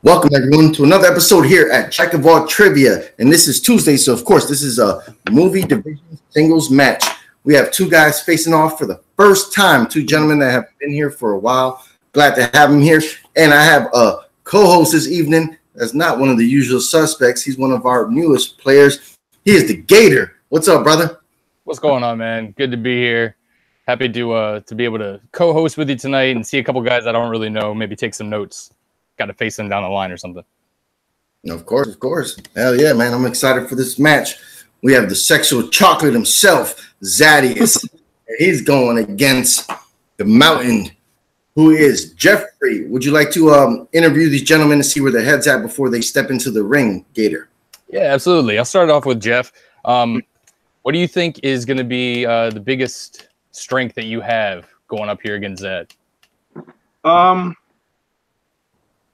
Welcome everyone to another episode here at Jack of All Trivia, and this is Tuesday, so of course this is a movie division singles match. We have two guys facing off for the first time, two gentlemen that have been here for a while. Glad to have them here, and I have a co-host this evening that's not one of the usual suspects. He's one of our newest players. He is the Gator. What's up, brother? What's going on, man? Good to be here. Happy to be able to co-host with you tonight and see a couple guys I don't really know. Maybe take some notes. Got to face them down the line or something. Of course. Hell yeah, man. I'm excited for this match. We have the sexual chocolate himself, Zaddeus. He's going against the mountain, who is Jeffrey. Would you like to interview these gentlemen to see where their head's at before they step into the ring, Gator? Yeah, absolutely. I'll start off with Jeff. What do you think is going to be the biggest strength that you have going up here against Zed?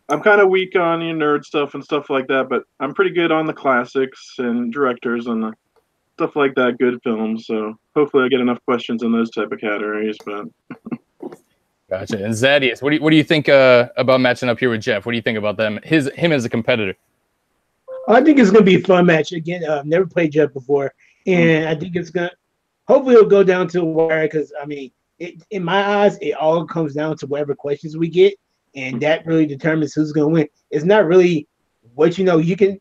I'm kind of weak on your nerd stuff and stuff like that, but I'm pretty good on the classics and directors and stuff like that, good films. So hopefully I get enough questions in those type of categories. But Gotcha. And Zaddeus, what do you think about matching up here with Jeff? What do you think about him as a competitor? I think it's going to be a fun match. Again, I've never played Jeff before, and I think it's going to hopefully it'll go down to a wire because, I mean, in my eyes, it all comes down to whatever questions we get. And that really determines who's going to win. It's not really what you know. I can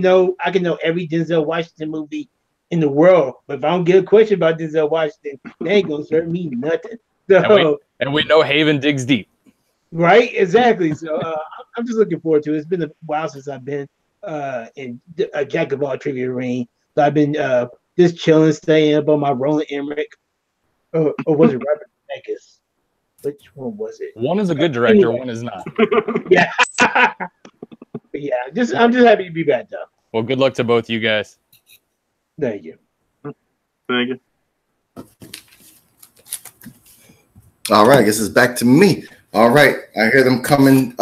know every Denzel Washington movie in the world, but if I don't get a question about Denzel Washington, they ain't going to serve me nothing. So, and we know Haven digs deep. Right? Exactly. So I'm just looking forward to it. It's been a while since I've been in a Jack of All Trivia ring. So I've been just chilling, staying up on my Roland Emmerich. Or was it Robert Zemeckis? Which one was it? One is a good director, one is not. Yeah. Yeah, I'm just happy to be back, though. Well, good luck to both you guys. Thank you. thank you. All right, I guess it's back to me. All right, I hear them coming.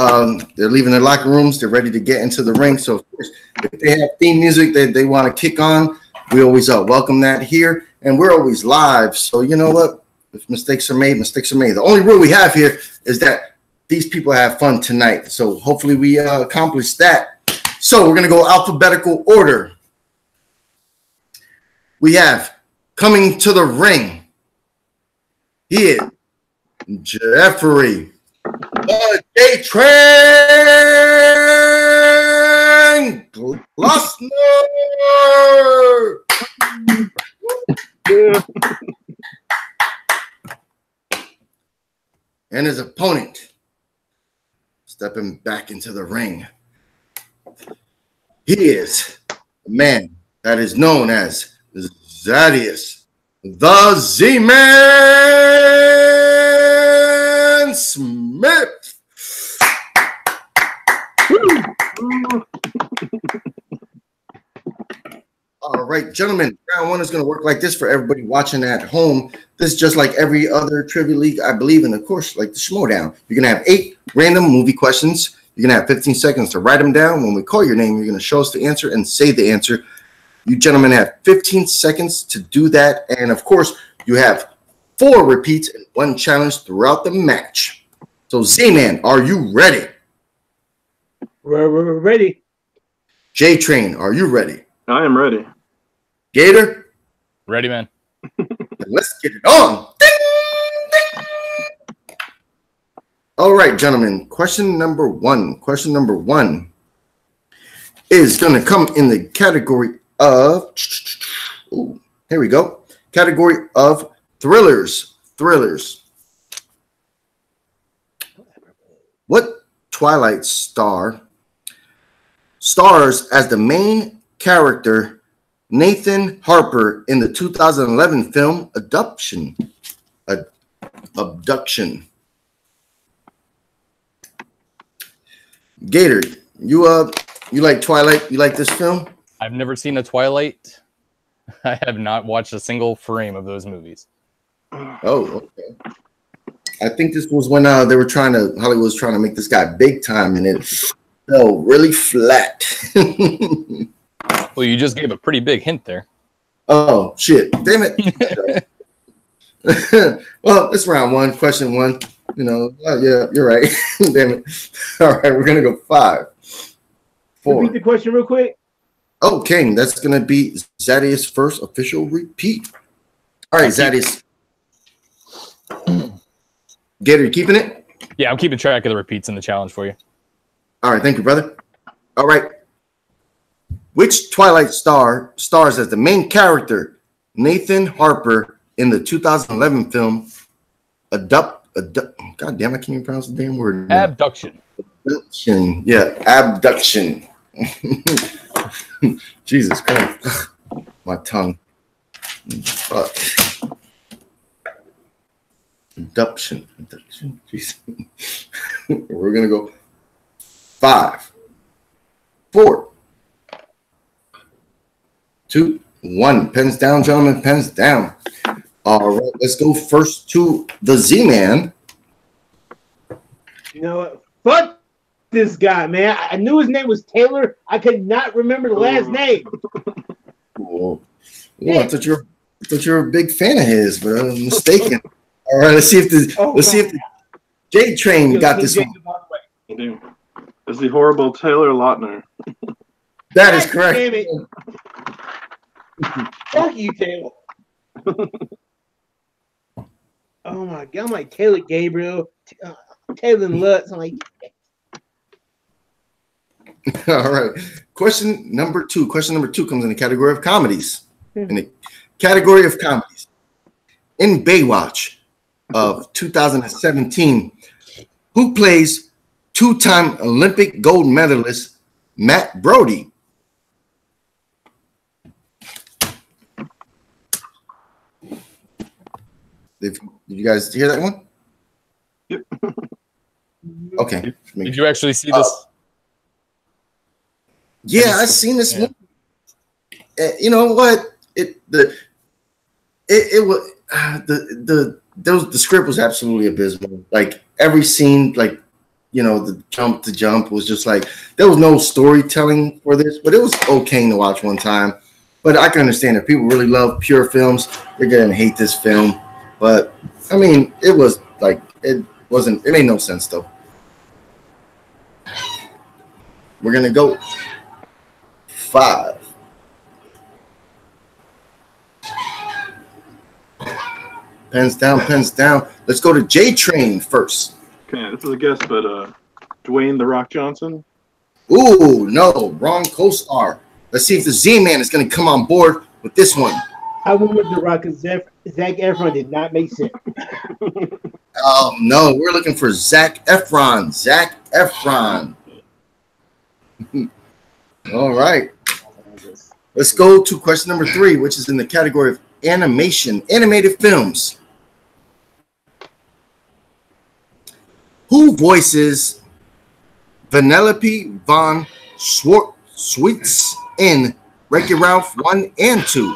They're leaving their locker rooms. They're ready to get into the ring. So, of course, if they have theme music that they want to kick on, we always welcome that here. And we're always live. So, you know what? If mistakes are made, mistakes are made. The only rule we have here is that these people have fun tonight. So hopefully we accomplish that. So we're going to go alphabetical order. We have coming to the ring. He is Jeffrey. J-Train Glossner. And his opponent stepping back into the ring. He is the man that is known as Zaddeus, the Z-Man Smith. All right, gentlemen, round one is going to work like this for everybody watching at home. This is just like every other trivia league, I believe, and of course, like the Schmodown. You're going to have 8 random movie questions. You're going to have 15 seconds to write them down. When we call your name, you're going to show us the answer and say the answer. You gentlemen have 15 seconds to do that. And of course, you have 4 repeats and 1 challenge throughout the match. So, Z-Man, are you ready? We're ready. J-Train, are you ready? I am ready. Gator? Ready, man. Let's get it on. Ding, ding. All right, gentlemen. Question number 1. Question number 1 is going to come in the category of, here we go. Category of thrillers. Thrillers. What Twilight star stars as the main character Nathan Harper in the 2011 film Abduction? Gator, you like Twilight? You like this film? I've never seen a Twilight. I have not watched a single frame of those movies. Oh, okay. I think this was when Hollywood was trying to make this guy big time, and it fell really flat. Well, you just gave a pretty big hint there. Oh, shit. Damn it. Well, it's round 1. Question 1. Yeah, you're right. Damn it. All right, we're gonna go 5, 4. Repeat the question real quick. Oh, King, that's gonna be Zaddeus' first official repeat. All right, Zaddeus. Gator, you keeping it? Yeah, I'm keeping track of the repeats in the challenge for you. All right, thank you, brother. All right. Which Twilight star stars as the main character, Nathan Harper, in the 2011 film God damn, I can't even pronounce the damn word. Abduction. Abduction. Yeah, abduction. Jesus Christ. My tongue. Fuck. Abduction. Jesus. We're going to go 5, 4, 2, 1. Pens down, gentlemen. Pens down. All right, let's go first to the Z-Man. You know what? Fuck this guy, man. I knew his name was Taylor. I could not remember the last name. Cool. Well, I thought you were a big fan of his, but I'm mistaken. All right, let's see if the J Train got this one. It's the horrible Taylor Lautner. That is correct. Damn it. Fuck you, Taylor. Oh my God! I'm like Taylor Gabriel, Taylor Lutz. I'm like, all right. Question number 2 comes in the category of comedies. In the category of comedies, in Baywatch of 2017, who plays 2-time Olympic gold medalist Matt Brody? Did you guys hear that one? Yep. Okay. Did you actually see this? Yeah, I've seen this movie. You know what? The script was absolutely abysmal. Like every scene, like the jump was just like there was no storytelling for this, but it was okay to watch one time. But I can understand if people really love pure films, they're gonna hate this film. But I mean, it was like it made no sense though. We're gonna go 5. Pens down. Let's go to J Train first. Okay, this is a guess, but Dwayne "The Rock" Johnson. Ooh, no, wrong co-star. Let's see if the Z-Man is gonna come on board with this one. I went with The Rock because Zac Efron did not make sense. Oh no, we're looking for Zac Efron. All right. Let's go to question number 3, which is in the category of animated films. Who voices Vanellope von Schweetz in Wreck-It Ralph 1 and 2?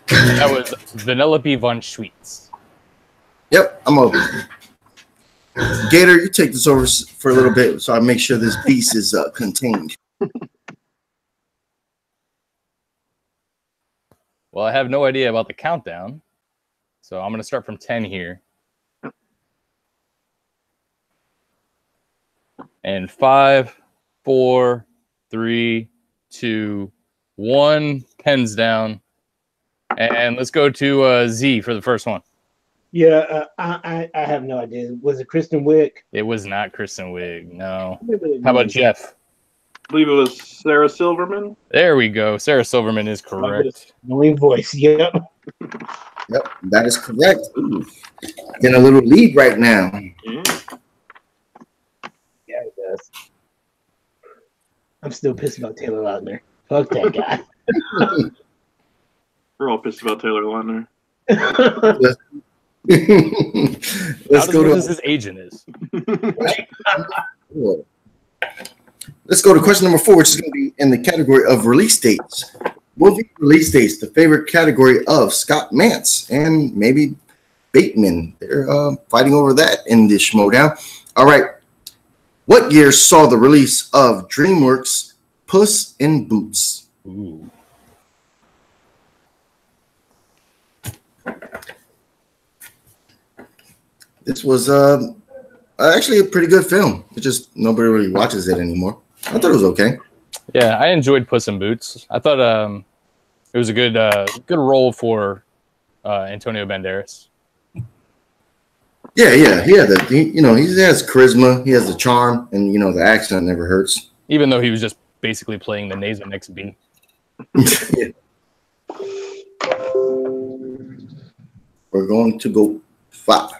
That was Vanellope von Schweetz. Yep, I'm over. Gator, you take this over for a little bit so I make sure this beast is contained. Well, I have no idea about the countdown, so I'm going to start from 10 here. And 5, 4, 3, 2, 1. Pens down. And let's go to Z for the first one. Yeah, I have no idea. Was it Kristen Wiig? It was not Kristen Wiig, no. How about Jeff? I believe it was Sarah Silverman. There we go. Sarah Silverman is correct. Annoying voice, yep. Yep, that is correct. Ooh. In a little lead right now. Yeah. Yeah, it does. I'm still pissed about Taylor Lautner. Fuck that guy. We're all pissed about Taylor Lautner. Let's go to his agent is. Let's go to question number 4, which is going to be in the category of release dates. Movie release dates, the favorite category of Scott Mantz and maybe Bateman. They're fighting over that in this Schmodown. All right. What year saw the release of DreamWorks' Puss in Boots? Ooh. This was actually a pretty good film. It just nobody really watches it anymore. I thought it was okay. Yeah, I enjoyed Puss in Boots. I thought it was a good role for Antonio Banderas. Yeah, yeah, he has charisma, he has the charm, and the accent never hurts. Even though he was just basically playing the Nasonex B. Yeah. We're going to go 5.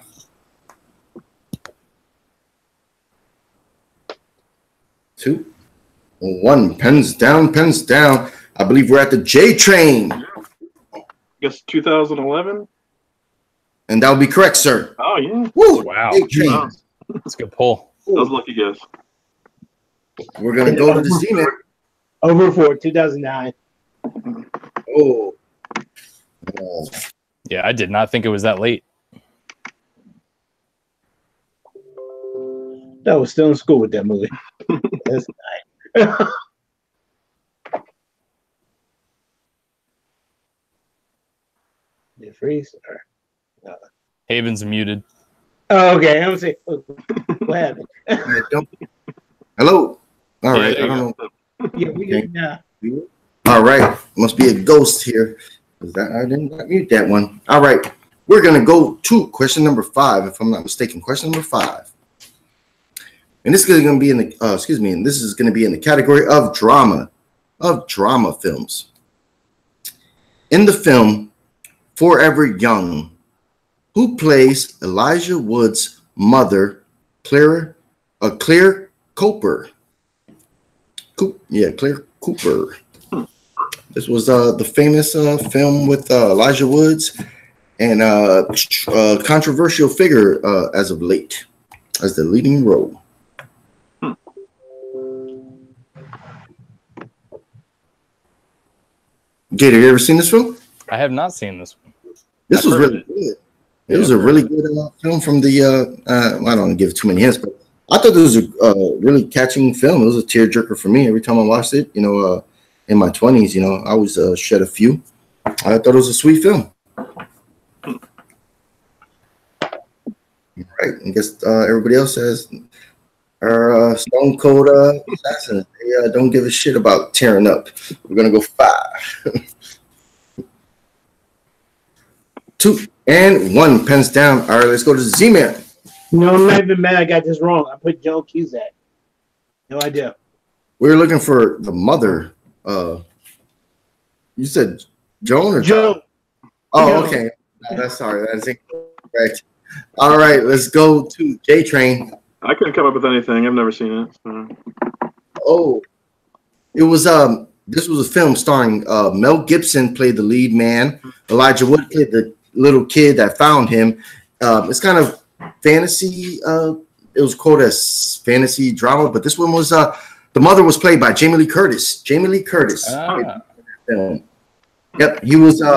2, 1. Pens down, pens down. I believe we're at the J train. I guess 2011. And that would be correct, sir. Oh yeah. Woo! Wow. J train. Wow. That's a good pull. That was a lucky guess. We're gonna go to the Z-Man. Over for 2009. Oh. Yeah, I did not think it was that late. I was still in school with that movie. That's nice. Did it freeze? Or, no. Haven's muted. Oh, okay. I'm gonna say, what happened? Hello. All Yeah, right. there I you don't know. Yeah, we good now. All right. Must be a ghost here. I didn't mute that one. All right. We're going to go to question number 5, if I'm not mistaken. Question number 5. And this is going to be in the, and this is going to be in the category of drama films. In the film Forever Young, who plays Elijah Wood's mother, Claire Cooper? Claire Cooper. This was the famous film with Elijah Woods and controversial figure as of late as the leading role. Gator, you ever seen this film? I have not seen this one. This was really good. It was a really good film from the. I don't want to give too many hints, but I thought this was a really catching film. It was a tearjerker for me every time I watched it. In my 20s, I always shed a few. I thought it was a sweet film. Right, I guess everybody else says our Stone Cold assassins. They don't give a shit about tearing up. We're gonna go 5. 2 and 1. Pens down. All right, let's go to Z-Man. No, I'm not even mad. I got this wrong. I put Joan Cusack. No idea. We're looking for the mother. You said Joan or Joan? Oh, Joan. okay. No, that's sorry. That's incorrect. All right, let's go to J Train. I couldn't come up with anything. I've never seen it. So. Oh, it was this was a film starring Mel Gibson played the lead man. Elijah Wood played the little kid that found him. It's kind of fantasy. It was quoted as fantasy drama, but this one was the mother was played by Jamie Lee Curtis. Jamie Lee Curtis. Yep, he was in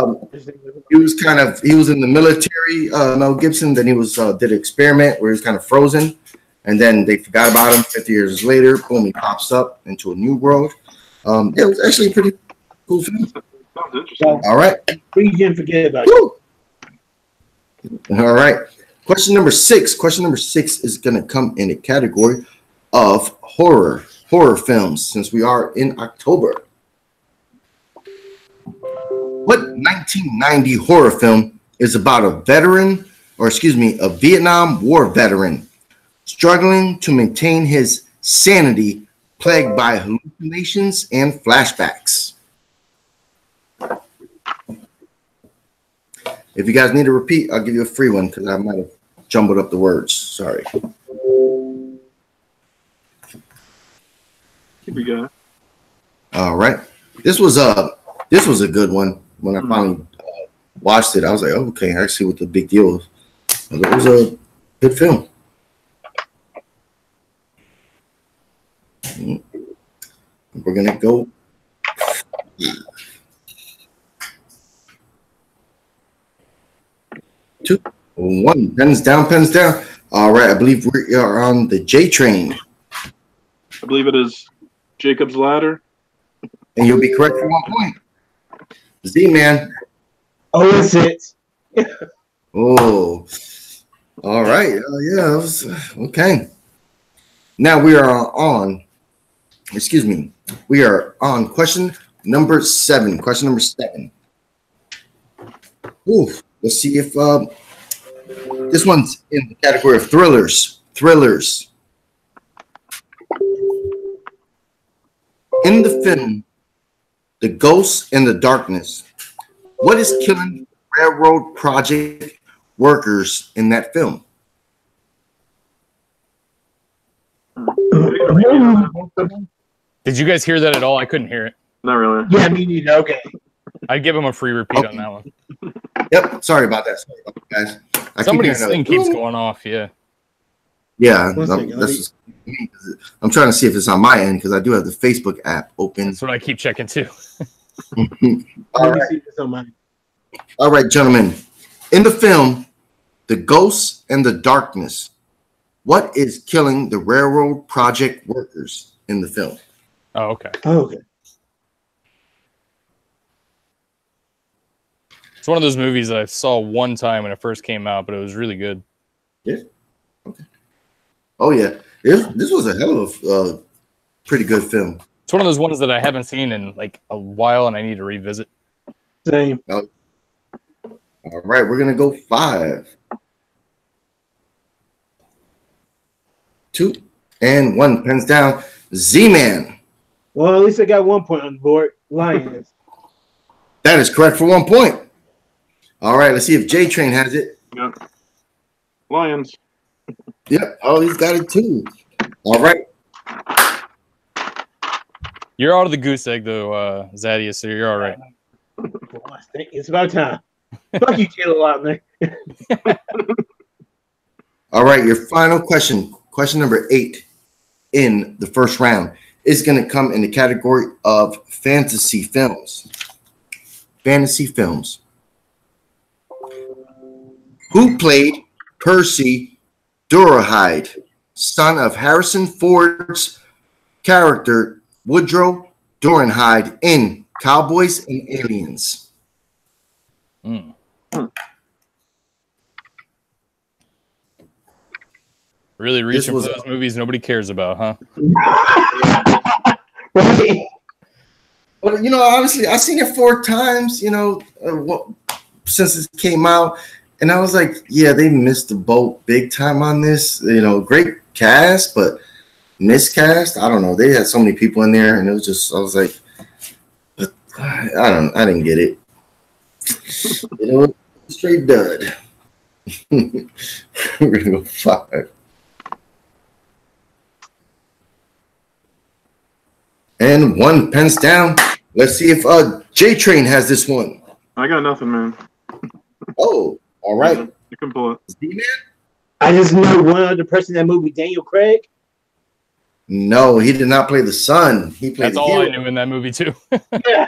the military. Mel Gibson. Then he did an experiment where he was kind of frozen, and then they forgot about him. 50 years later, boom, he pops up into a new world. It was actually a pretty cool film. Sounds interesting. All right, Please didn't forget about Woo! All right. Question number 6. Question number 6 is going to come in a category of horror films, since we are in October. What 1990 horror film is about a Vietnam War veteran struggling to maintain his sanity, plagued by hallucinations and flashbacks? If you guys need to repeat, I'll give you a free one because I might have jumbled up the words. Sorry. Here we go. All right. This was a good one. When I finally watched it, I was like, oh, okay, I see what the big deal was. It was a good film. We're gonna go. 2, 1. Pens down, pens down. All right, I believe we are on the J train. I believe it is Jacob's Ladder. And you'll be correct for 1 point. Z-Man. Oh, it's it. Oh. All right. Yeah. That was, okay. Now we are on. Excuse me. We are on question number 7. Question number 7. Ooh, let's see if this one's in the category of thrillers. Thrillers. In the film, The Ghost in the Darkness, what is killing railroad project workers in that film? Did you guys hear that at all? I couldn't hear it. Not really. Yeah, me neither. Okay. I'd give him a free repeat Okay. on that one. Yep. Sorry about that. Sorry about that, guys. Somebody's thing keeps going off. Yeah. Yeah. One second, This is me. I'm trying to see if it's on my end because I do have the Facebook app open. That's what I keep checking too. All Let me right. see this on mine. All right, gentlemen. In the film, The Ghost and the Darkness, what is killing the railroad project workers in the film? Oh, okay. Oh, okay. It's one of those movies that I saw one time when it first came out, but it was really good. Yeah. Okay. Oh yeah. This was a hell of pretty good film. It's one of those ones that I haven't seen in like a while, and I need to revisit. Same. All right, we're gonna go 5, 2, and 1. Pens down. Z-Man. Well, at least I got 1 point on the board. Lions. That is correct for 1 point. All right, let's see if J-Train has it. Yep. Lions. Yep. Oh, he's got it too. All right. You're out of the goose egg, though, Zaddeus, so you're all right. It's about time. Fuck you, Taylor Lautner. All right, your final question, question number 8 in the first round, is going to come in the category of fantasy films. Fantasy films. Who played Percy Durahide, son of Harrison Ford's character Woodrow Durahide in Cowboys and Aliens? Really reaching for those movies nobody cares about, huh? Right. But you know, honestly, I've seen it 4 times. You know, since it came out, and I was like, yeah, they missed the boat big time on this. You know, great cast, but miscast. I don't know. They had so many people in there, and it was just, I was like, but I didn't get it. You know, straight dud. We're gonna go 5. And 1 pens down. Let's see if J-Train has this one. I got nothing, man. Oh, all right. You can pull it. Z-Man? I just know one other person in that movie, Daniel Craig. No, he did not play the son. He played That's the all hero. I knew in that movie, too. Yeah.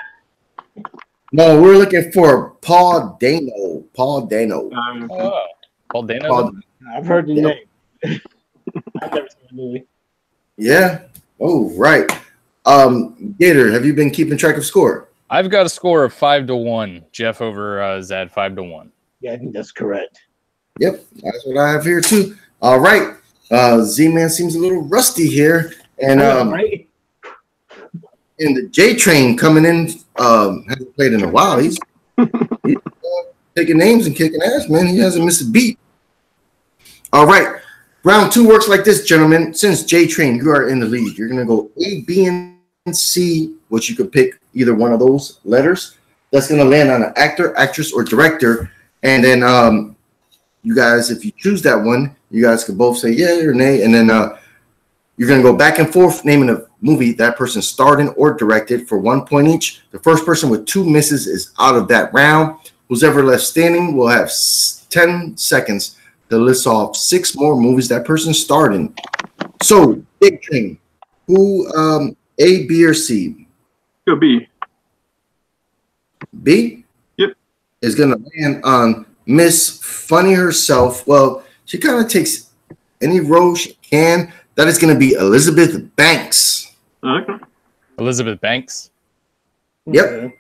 No, we're looking for Paul Dano. Paul Dano. Paul Dano? Paul- I've heard the Yeah. name. I've never seen the movie. Yeah. Oh, right. Gator, have you been keeping track of score? I've got a score of 5-1. Jeff over Zad 5-1. Yeah, I think that's correct. Yep, that's what I have here too. All right. Z-Man seems a little rusty here. And Right? and the J-Train coming in, hasn't played in a while. He's taking names and kicking ass, man. He hasn't missed a beat. All right. Round 2 works like this, gentlemen. Since J-Train, you are in the lead. You're going to go A, B, and C, which you could pick either one of those letters. That's going to land on an actor, actress, or director. And then you guys, if you choose that one, you guys could both say yay or nay. And then you're going to go back and forth naming a movie that person starred in or directed for 1 point each. The first person with 2 misses is out of that round. Who's ever left standing will have 10 seconds to list off 6 more movies that person starred in. So, big thing. Who, A, B, or C? Go B. B? Yep. Is going to land on Miss Funny herself. Well, she kind of takes any role she can. That is going to be Elizabeth Banks. Okay. Elizabeth Banks. Yep. Okay.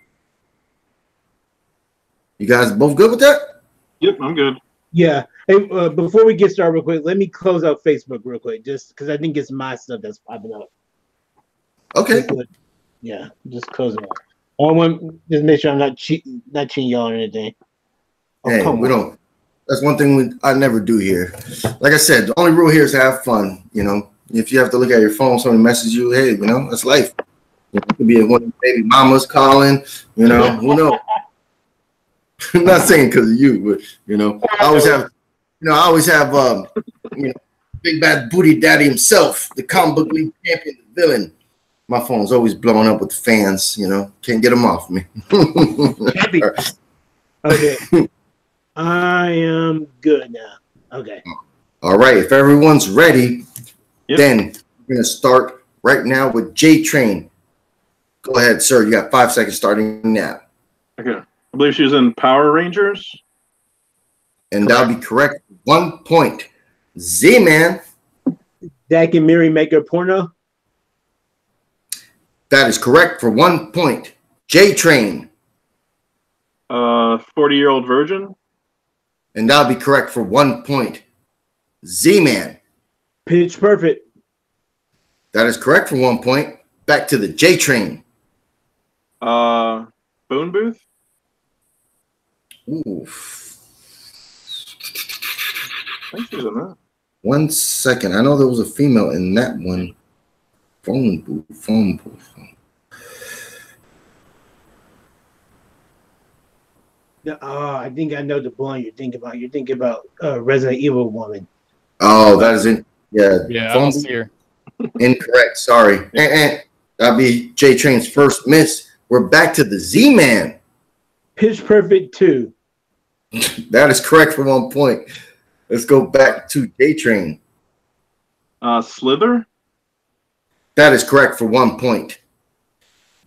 You guys both good with that? Yep, I'm good. Yeah. Hey, before we get started real quick, let me close out Facebook real quick, just because I think it's my stuff that's popping up. Okay. Yeah, just close it out. I want just make sure I'm not cheating y'all or anything. Oh, Hey, we don't. That's one thing I never do here. Like I said, the only rule here is to have fun. You know, if you have to look at your phone, somebody messages you, hey, you know, that's life. It could be one of the baby mamas calling. You know, who knows? I'm not saying because of you, but you know, I always have, you know, big bad booty daddy himself, the comic book league champion, the villain. My phone's always blowing up with the fans. You know, can't get them off me. Okay, I am good now. Okay. All right, if everyone's ready, then we're gonna start right now with J Train. Go ahead, sir. You got 5 seconds starting now. Okay. I believe she was in Power Rangers. And that'll be correct. 1 point. Z-Man. Dak and Miri make a porno. That is correct for 1 point. J-Train. 40-year-old virgin. And that'll be correct for 1 point. Z-Man. Pitch Perfect. That is correct for 1 point. Back to the J-Train. Phone booth. Ooh. I think she was in that. 1 second. I know there was a female in that one. Phone booth. I think I know the one you're thinking about. You're thinking about Resident Evil woman. Oh, that is it. Yeah. Yeah, I Phone don't booth? see her. Incorrect. Sorry. That'll be J-Train's first miss. We're back to the Z-Man. Pitch Perfect 2. That is correct for 1 point. Let's go back to J-Train. Slither. That is correct for 1 point.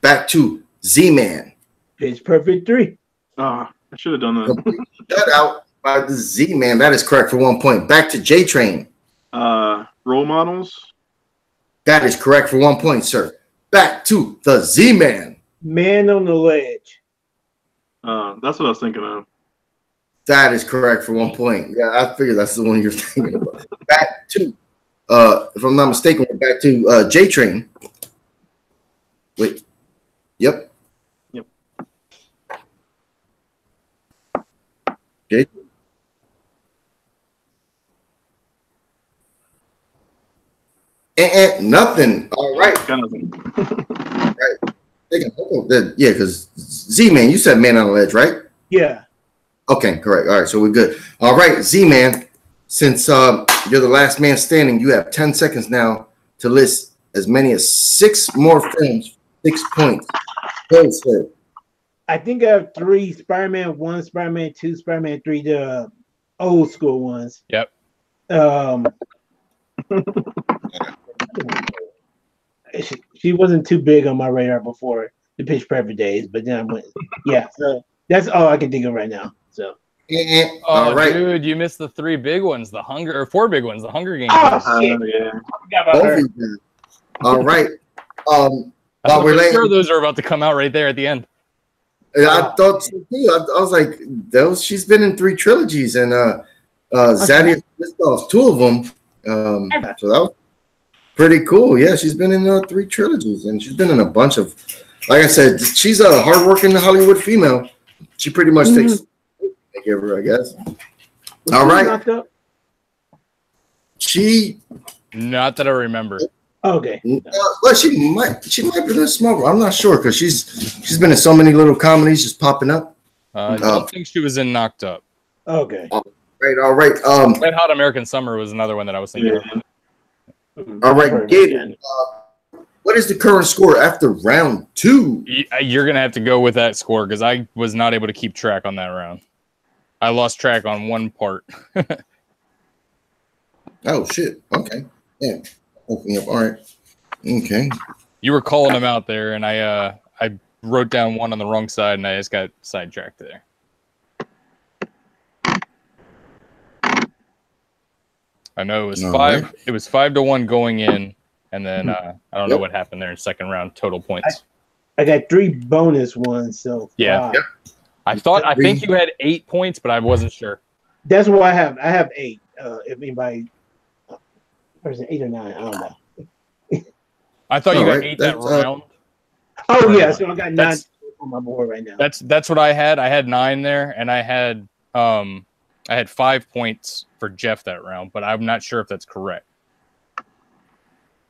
Back to Z-Man. Pitch Perfect 3. I should have done that. Shut out by the Z-Man. That is correct for 1 point. Back to J-Train. Role models. That is correct for 1 point, sir. Back to the Z-Man. Man on the Ledge. That's what I was thinking of. That is correct for 1 point. Yeah, I figured that's the one you're thinking about. Back to, if I'm not mistaken, we're back to J-Train. Wait. Yep. J. Nothing. All right. Right. Yeah, because Z-Man, you said man on the ledge, right? Yeah. Okay, correct. All right, so we're good. All right, Z-Man, since you're the last man standing, you have 10 seconds now to list as many as 6 more films, 6 points. Go, sir. I think I have 3: Spider-Man 1, Spider-Man 2, Spider-Man 3, the old school ones. Yep. She wasn't too big on my radar before the Pitch Perfect days, but then I went, yeah. So that's all I can think of right now. So. All right, dude, you missed the 3 big ones, the 4 big ones, the Hunger Games. Oh shit! Yeah. All right. I'm sure those are about to come out right there at the end. I thought so too. I was like, she's been in 3 trilogies, and Zaddeus list off 2 of them. So that was pretty cool. Yeah, she's been in 3 trilogies, and she's been in a bunch of. Like I said, she's a hardworking Hollywood female. She pretty much takes care of her, I guess. All right. She. Not that I remember. Okay. Well, she might be in a small role. I'm not sure because she's been in so many little comedies just popping up. I don't think she was in Knocked Up. Okay. All right. Red Hot American Summer was another one that I was thinking of. All right, Gabe. What is the current score after round 2? You're gonna have to go with that score because I was not able to keep track on that round. I lost track on one part. Oh shit. Okay. Yeah. Opening up. All right. Okay. You were calling them out there, and I wrote down one on the wrong side, and I just got sidetracked there. I know it was five. Right. It was 5-1 going in, and then I don't know what happened there in second round total points. I got 3 bonus ones, so yeah. I think you had 8 points, but I wasn't sure. That's what I have. I have 8. If anybody, person 8 or 9, I don't know. I thought you got right, 8 that round. Oh yeah, so I got 9 That's on my board right now. that's what I had. I had 9 there, and I had 5 points for Jeff that round, but I'm not sure if that's correct.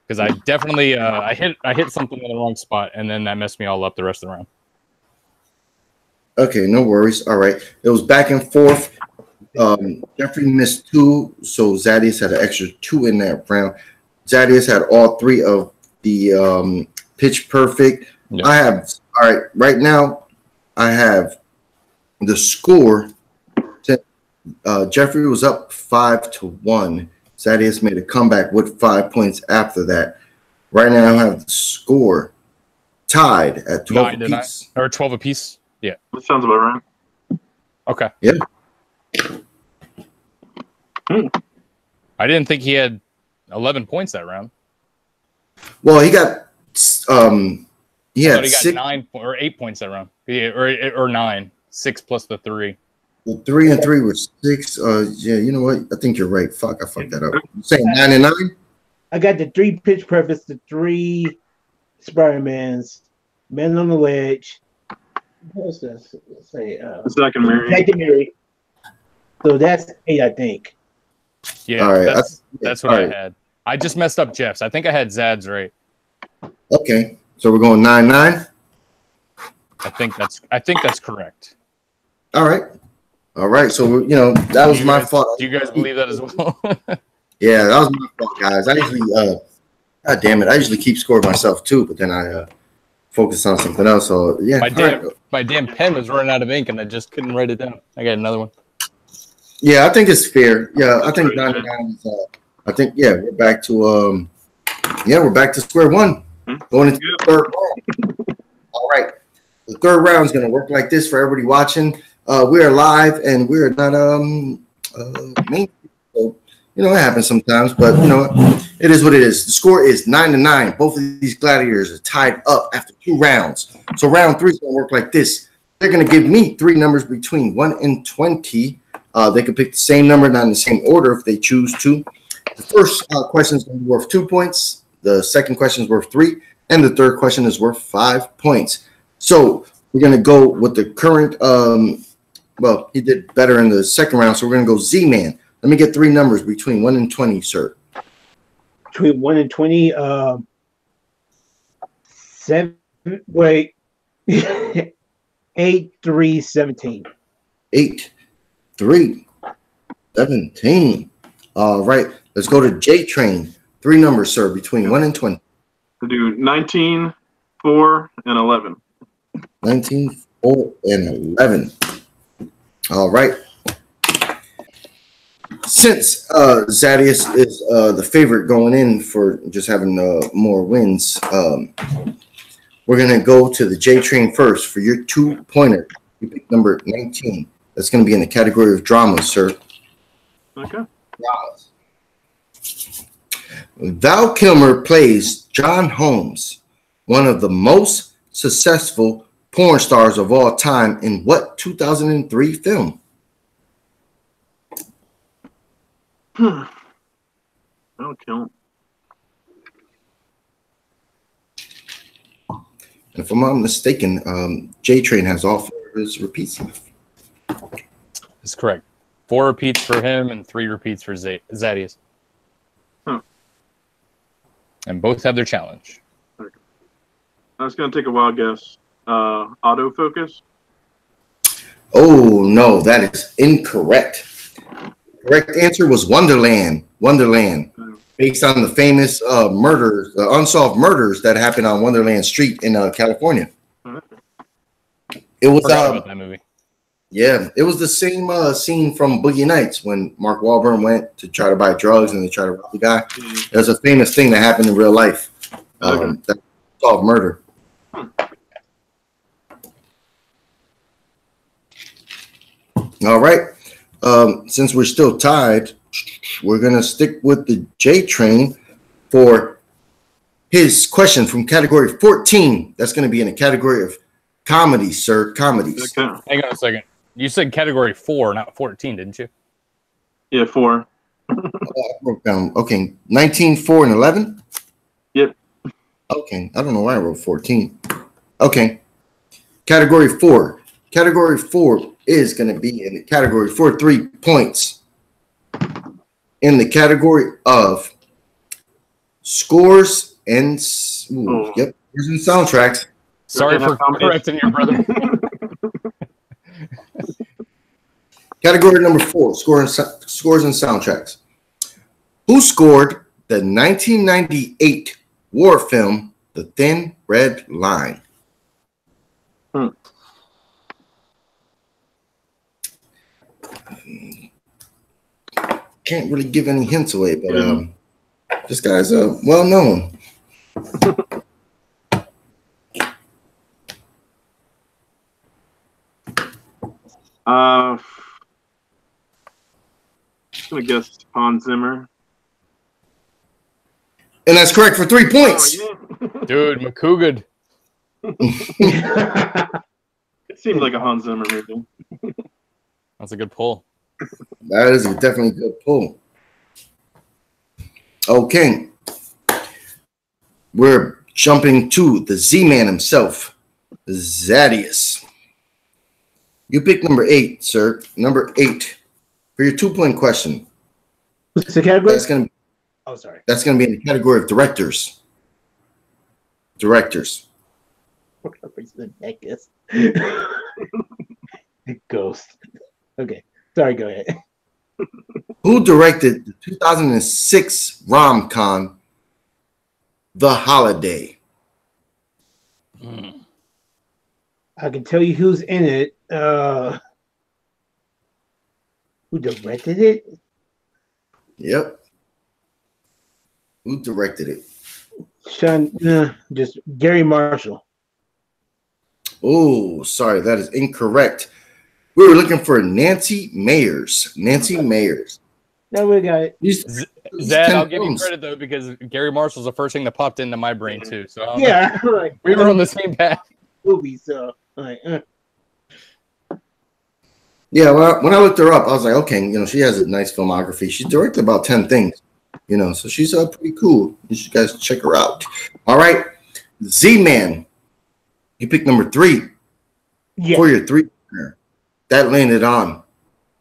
Because I definitely I hit something in the wrong spot, and then that messed me all up the rest of the round. Okay, no worries. All right, it was back and forth. Jeffrey missed 2, so Zaddeus had an extra 2 in that round. Zaddeus had all 3 of the pitch perfect. Yeah. I have right now. I have the score. Jeffrey was up 5-1. Zaddeus made a comeback with 5 points after that. Right now, I have the score tied at 12 apiece. Or 12 apiece. Yeah, that sounds about right. Okay. Yeah. I didn't think he had 11 points that round. Well, he got he got 6 9 or 8 points that round. Yeah, or 9, 6 plus the 3. Well, 3 and 3 were 6. Yeah, you know what? I think you're right. Fuck, I fucked that up. You saying 9 and 9? I got the 3 pitch perfects, the 3 Spider-Mans, Men on the Ledge. What else did I say? Secondary. So that's 8, I think. Yeah, all right, that's what I had. I just messed up Jeff's. I think I had Zad's right. Okay, so we're going 9-9. I think that's correct. All right. So that was my fault. Do you guys believe that as well? Yeah, that was my fault, guys. I usually, God damn it, I usually keep score myself too, but then I focus on something else. So yeah, my damn pen was running out of ink, and I just couldn't write it down. I got another one. Yeah, I think it's fair. Yeah, I think 9-9 is. I think we're back to we're back to square one. Going into the third round. All right, the third round is going to work like this for everybody watching. We are live and we're not main. So, it happens sometimes, but it is what it is. The score is 9-9. Both of these gladiators are tied up after 2 rounds. So round 3 is going to work like this. They're going to give me 3 numbers between 1 and 20. They can pick the same number, not in the same order if they choose to. The first question is going to be worth 2 points. The second question is worth 3. And the third question is worth 5 points. So we're going to go with the current well, he did better in the second round, so we're going to go Z-Man. Let me get 3 numbers between 1 and 20, sir. Between 1 and 20, 7, wait, 8, 3, 17. 8, 3, 17. All right, let's go to J-Train. 3 numbers, sir, between 1 and 20. We'll do 19, 4, and 11. 19, 4, and 11. All right. Since Zaddeus is the favorite going in for just having more wins, we're going to go to the J-Train first for your 2-pointer. You pick number 19. That's going to be in the category of dramas, sir. Okay. Dramas. Val Kilmer plays John Holmes, one of the most successful porn stars of all time, in what 2003 film? Okay. If I'm not mistaken, J-Train has all 4 of his repeats left. That's correct. 4 repeats for him and 3 repeats for Zaddeus. And both have their challenge. Okay. I was going to take a wild guess. Autofocus? Oh, no, that is incorrect. Correct answer was Wonderland. Wonderland. Based on the famous murders, the unsolved murders that happened on Wonderland Street in California. It was about that movie. Yeah, it was the same scene from Boogie Nights when Mark Wahlberg went to try to buy drugs and they tried to rob the guy. It was a famous thing that happened in real life. That unsolved murder. All right. Since we're still tied, we're going to stick with the J-Train for his question from category 14. That's going to be in the category of comedies, sir. Comedies. Okay. Hang on a second. You said category 4, not 14, didn't you? Yeah, 4. I wrote down, okay, 19, 4, and 11? Yep. Okay, I don't know why I wrote 14. Okay. Category 4. Category 4 is going to be in the category for 3 points. In the category of scores and soundtracks. Sorry for correcting your brother. Category number 4, scores and soundtracks. Who scored the 1998 war film, The Thin Red Line? Can't really give any hints away, but this guy's well known. I'm gonna guess Hans Zimmer. And that's correct for 3 points. Oh, yeah. Dude, McCougad. It seemed like a Hans Zimmer movie. That's a good pull. That is definitely a good pull. Okay. We're jumping to the Z-Man himself, Zaddeus. You pick number 8, sir. Number 8 for your 2-point question. What's the category? Sorry. That's going to be in the category of directors. Directors. Ghost. Okay. Sorry, go ahead. Who directed the 2006 rom-com, The Holiday? I can tell you who's in it. Who directed it? Yep. Who directed it? Just Gary Marshall. Oh, sorry, that is incorrect. We were looking for Nancy Meyers. Nancy Meyers. No, we got it. Zed, I'll give you credit though because Gary Marshall's the first thing that popped into my brain too. So yeah, like, we were on the same path. Movie, so like. Yeah, well, when I looked her up, I was like, okay, she has a nice filmography. She's directed about 10 things, so she's pretty cool. You should guys check her out. All right, Z-Man, you picked number 3 for your 3. That landed on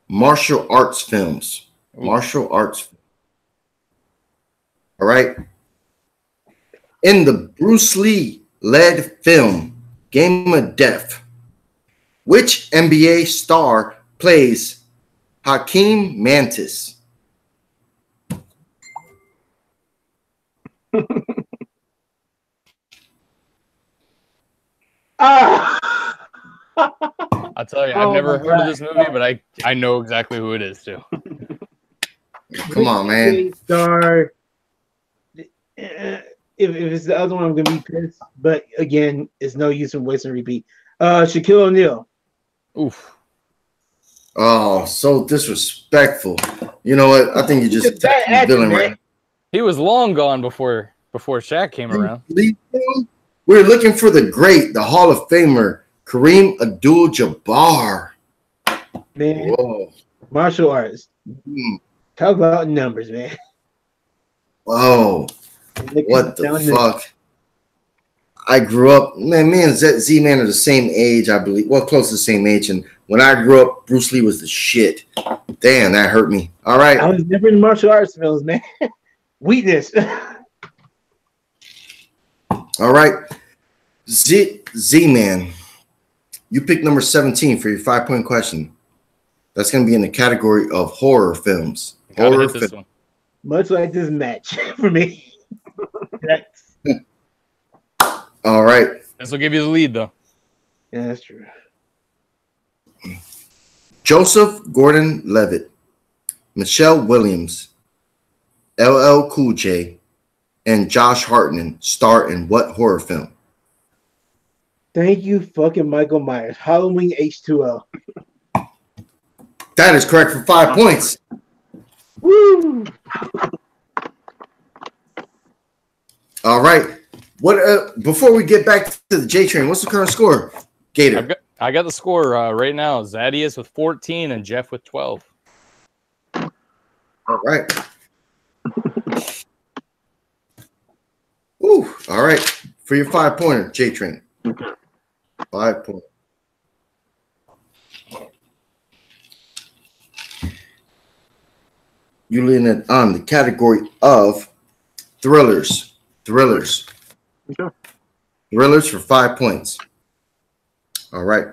martial arts films. Martial arts. All right. In the Bruce Lee led film Game of Death, which NBA star plays Hakeem Mantis? I'll tell you, I've never heard of this movie, but I know exactly who it is too. Come on, man. Star. If it's the other one, I'm gonna be pissed. But again, it's no use in wasting repeat. Shaquille O'Neal. Oof. Oh, so disrespectful. You know what? I think you just attacked the villain right now. He was long gone before Shaq came around. We're looking for the great, the Hall of Famer, Kareem Abdul-Jabbar. Man, whoa. Martial arts. Talk about numbers, man. Whoa. What the fuck? I grew up, man, me and Z-Man are the same age, I believe. Well, close to the same age. And when I grew up, Bruce Lee was the shit. Damn, that hurt me. All right. I was never in martial arts films, man. Weakness. All right. Z-Man, you picked number 17 for your 5-point question. That's going to be in the category of horror films. Horror films. Much like this match for me. All right. This will give you the lead, though. Yeah, that's true. Joseph Gordon-Levitt, Michelle Williams, LL Cool J, and Josh Hartnett star in what horror film? Thank you, fucking Michael Myers. Halloween H2O. That is correct for 5 points. Woo! All right. What? Before we get back to the J Train, what's the current score, Gator? I got the score right now. Zaddeus with 14 and Jeff with 12. All right. Ooh, all right. For your 5-pointer, J-Train. 5-pointer. You lean on the category of thrillers. Thrillers. Okay. Thrillers for 5 points. All right.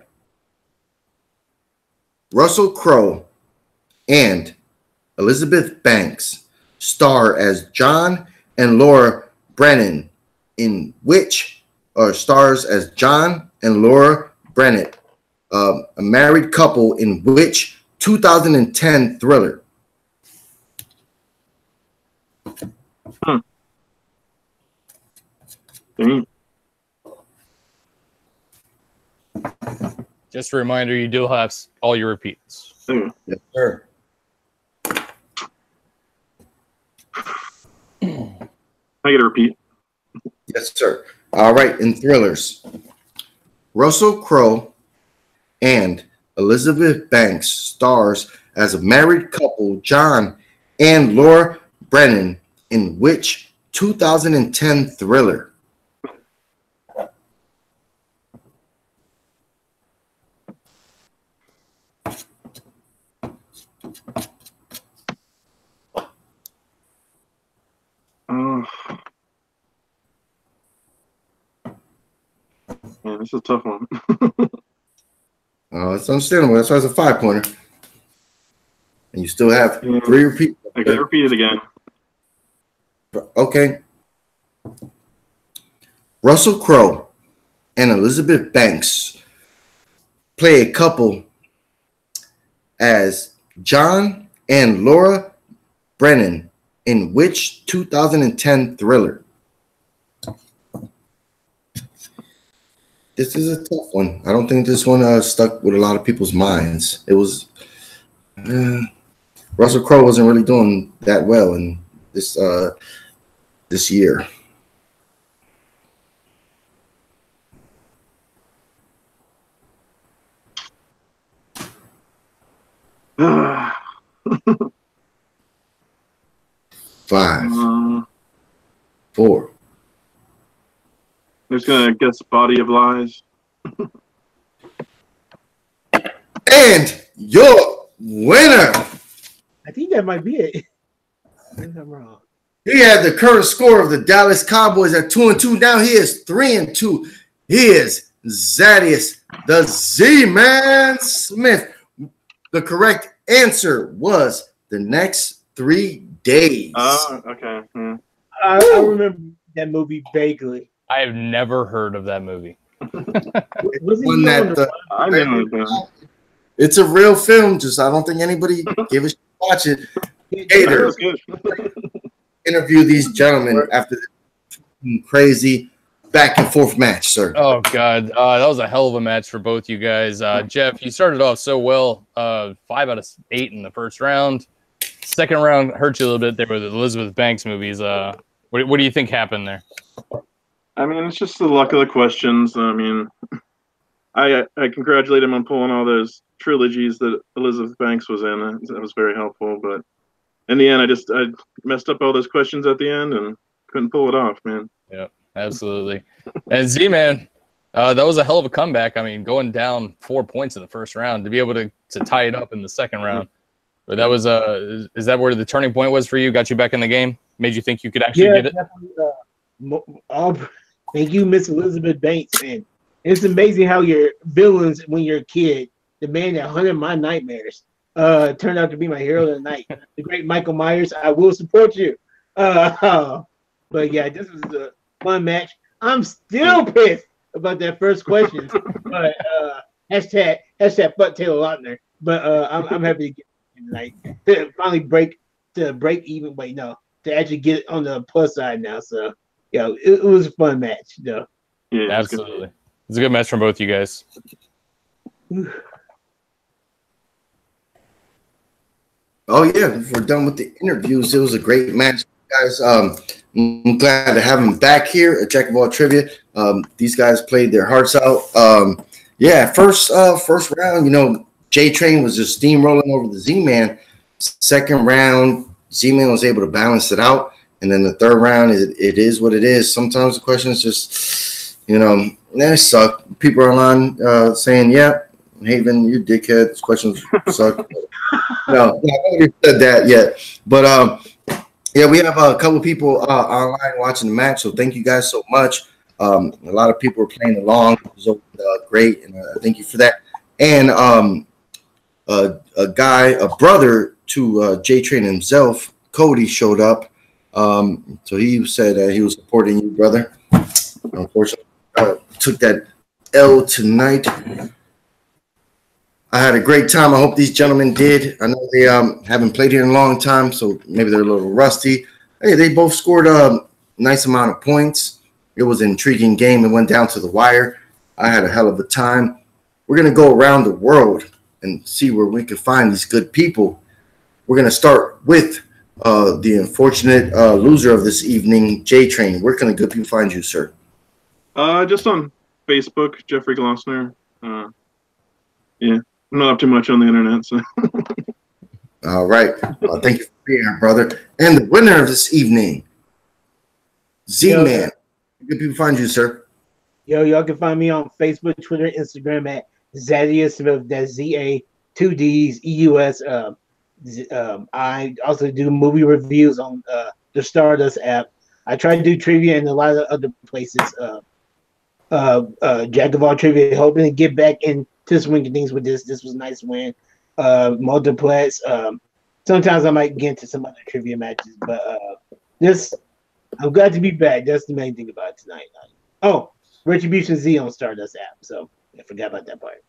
Russell Crowe and Elizabeth Banks star as John and Laura Brennan in which, or stars as John and Laura Brennan, a married couple in which 2010 thriller? Just a reminder, you do have all your repeats. Yes, sir. I get a repeat. Yes, sir. All right, in thrillers, Russell Crowe and Elizabeth Banks stars as a married couple, John and Laura Brennan, in which 2010 thriller? Man, this is a tough one. It's understandable. That's why it's a 5-pointer. And you still have 3 repeats. I gotta repeat it again. Okay. Russell Crowe and Elizabeth Banks play a couple as John and Laura Brennan in which 2010 thriller? This is a tough one. I don't think this one stuck with a lot of people's minds. It was Russell Crowe wasn't really doing that well in this this year. Five, 4. I'm just gonna guess Body of Lies. And your winner. I think that might be it. I think I'm wrong. He had the current score of the Dallas Cowboys at 2-2. Now he is 3-2. He is Zaddeus, the Z-Man Smith. The correct answer was the next 3 days. Oh, okay. Yeah. I remember that movie vaguely. I have never heard of that movie. I know. It's a real film. Just I don't think anybody give a shit to watch it. Hater. Interview these gentlemen after the crazy back and forth match, sir. Oh God, that was a hell of a match for both you guys. Jeff, you started off so well. 5 out of 8 in the first round. Second round hurt you a little bit there with the Elizabeth Banks movies. What do you think happened there? I mean, it's just the luck of the questions. I mean, I congratulate him on pulling all those trilogies that Elizabeth Banks was in. That was very helpful. But in the end, I messed up all those questions at the end and couldn't pull it off, man. Yeah, absolutely. And Z-Man, that was a hell of a comeback. I mean, going down 4 points in the first round to be able to tie it up in the second round. But that was is that where the turning point was for you? Got you back in the game? Made you think you could actually get it? Thank you, Miss Elizabeth Banks. And it's amazing how your villains, when you're a kid, the man that hunted my nightmares, turned out to be my hero of the night. The great Michael Myers. I will support you. But yeah, this was a fun match. I'm still pissed about that first question. But hashtag fuck Taylor Lautner. But I'm happy to get it tonight. To finally break even. Wait, no, to actually get on the plus side now. So yeah, it was a fun match, though. Yeah, absolutely. It's a good match from both you guys. Oh yeah, we're done with the interviews. It was a great match, guys. I'm glad to have them back here at Jack of All Trivia. These guys played their hearts out. Yeah, first round, J Train was just steamrolling over the Z-Man. Second round, Z-Man was able to balance it out. And then the third round, it is what it is. Sometimes the questions just, they suck. People are online saying, yeah, Haven, you dickhead. These questions suck. No, I haven't said that yet. But, yeah, we have a couple people online watching the match. So thank you guys so much. A lot of people are playing along. It was great. And thank you for that. And a brother to J-Train himself, Cody, showed up. So he said that he was supporting you, brother. Unfortunately, took that L tonight. I had a great time. I hope these gentlemen did. I know they haven't played here in a long time, so maybe they're a little rusty. Hey, they both scored a nice amount of points. It was an intriguing game. It went down to the wire. I had a hell of a time. We're going to go around the world and see where we can find these good people. We're going to start with the unfortunate loser of this evening, J-Train. Where can the good people find you, sir? Just on Facebook, Jeffrey Glossner. Yeah, I'm not up too much on the internet. So. All right. Thank you for being here, brother. And the winner of this evening, Z-Man. Where can people find you, sir? Y'all can find me on Facebook, Twitter, Instagram at Zaddeus. That's Z-A, 2 Ds, E-U-S. I also do movie reviews on the Stardust app. I try to do trivia in a lot of other places. Jack of all trivia, hoping to get back into swinging things with this. This was a nice win. Multiplex. Sometimes I might get into some other trivia matches, but I'm glad to be back. That's the main thing about it tonight. Oh, Retribution Z on Stardust app. So I forgot about that part.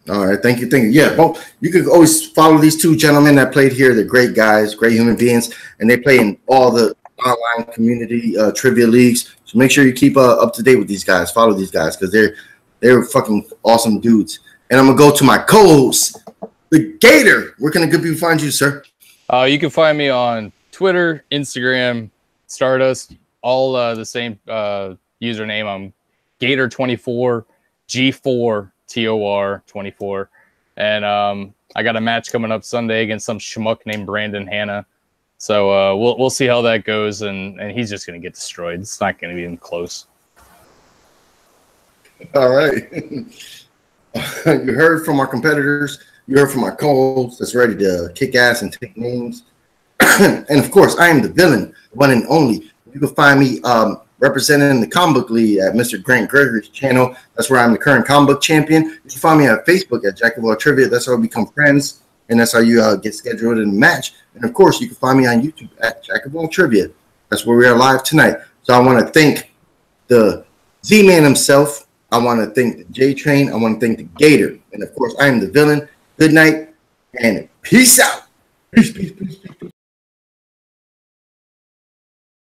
All right, thank you. Yeah, well, you could always follow these two gentlemen that played here. They're great guys, great human beings, and they play in all the online community trivia leagues. So make sure you keep up to date with these guys. Follow these guys because they're fucking awesome dudes. And I'm gonna go to my co-host, the Gator. Where can the good people find you, sir? You can find me on Twitter, Instagram, Stardust, all the same username. I'm Gator24, G4. TOR 24, and I got a match coming up Sunday against some schmuck named Brandon Hanna. So we'll see how that goes, and he's just gonna get destroyed. It's not gonna be even close. All right, you heard from our competitors. You heard from our co-hosts that's ready to kick ass and take names. And of course, I am the villain, one and only. You can find me representing the comic book league at Mr. Grant Gregory's channel. That's where I'm the current comic book champion. You can find me on Facebook at Jack of All Trivia. That's how we become friends, and that's how you get scheduled in the match. And of course, you can find me on YouTube at Jack of All Trivia. That's where we are live tonight. So I want to thank the Z-Man himself. I want to thank the J-Train. I want to thank the Gator. And of course, I am the villain. Good night and peace out.